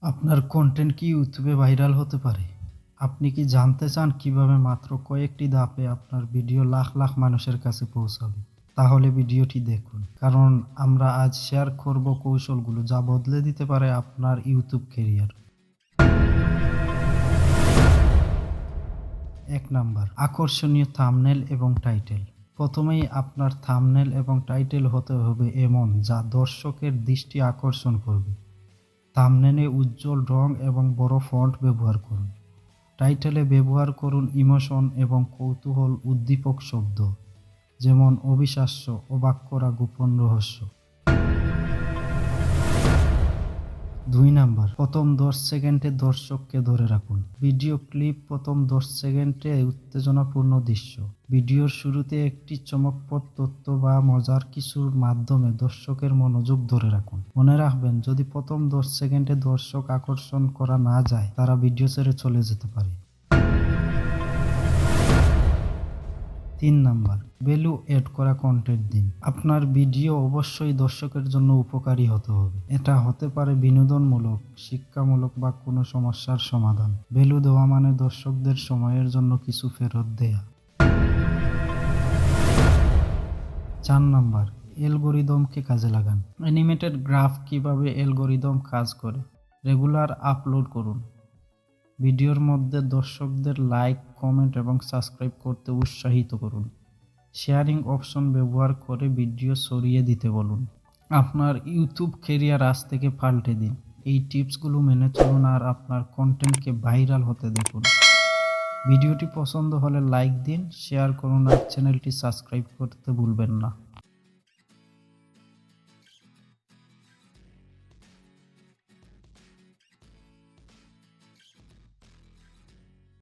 আপনার কন্টেন্ট কি ইউটিউবে ভাইরাল হতে পারে? আপনি কি জানতে চান কিভাবে মাত্র কয়েকটি ধাপে আপনার ভিডিও লাখ লাখ মানুষের কাছে পৌঁছাবে? তাহলে ভিডিওটি দেখুন, কারণ আমরা আজ শেয়ার করব কৌশলগুলো যা বদলে দিতে পারে আপনার ইউটিউব ক্যারিয়ার। ১ নাম্বার, আকর্ষণীয় থাম্বনেল এবং টাইটেল। প্রথমেই আপনার থাম্বনেল এবং টাইটেল হতে হবে এমন যা দর্শকের দৃষ্টি আকর্ষণ করবে। থাম্বনেলে উজ্জ্বল রং এবং বড় ফন্ট ব্যবহার করুন। টাইটেলে ব্যবহার করুন ইমোশন এবং কৌতূহল উদ্দীপক শব্দ, যেমন অবিশ্বাস্য, অবাক করা, গোপন রহস্য। ২ নাম্বার, প্রথম ১০ সেকেন্ডে দর্শককে ধরে রাখুন। ভিডিও ক্লিপ প্রথম ১০ সেকেন্ডে উত্তেজনাপূর্ণ দৃশ্য। ভিডিওর শুরুতে একটি চমকপ্রদ তথ্য বা মজার কিছুর মাধ্যমে দর্শকের মনোযোগ ধরে রাখুন। মনে রাখবেন, যদি প্রথম ১০ সেকেন্ডে দর্শক আকর্ষণ করা না যায়, তারা ভিডিও ছেড়ে চলে যেতে পারে। ৩ নাম্বার, ভ্যালু এড করা কন্টেন্ট দিন। আপনার ভিডিও অবশ্যই দর্শকের জন্য উপকারী হতে হবে। এটা হতে পারে বিনোদনমূলক, শিক্ষামূলক বা কোনো সমস্যার সমাধান। ভ্যালু দেওয়া মানে দর্শকদের সময়ের জন্য কিছু ফেরত দেয়া। ৪ নাম্বার, অ্যালগরিদমকে কাজে লাগান। অ্যানিমেটেড গ্রাফ কিভাবে অ্যালগরিদম কাজ করে। রেগুলার আপলোড করুন। ভিডিওর মধ্যে দর্শকদের লাইক, কমেন্ট এবং সাবস্ক্রাইব করতে উৎসাহিত করুন। শেয়ারিং অপশন ব্যবহার করে ভিডিও ছড়িয়ে দিতে বলুন। আপনার ইউটিউব ক্যারিয়ার আজ থেকে পাল্টে দিন। এই টিপসগুলো মেনে চলুন আর আপনার কন্টেন্টকে ভাইরাল হতে দেখুন। ভিডিওটি পছন্দ হলে লাইক দিন, শেয়ার করুন আর চ্যানেলটি সাবস্ক্রাইব করতে ভুলবেন না।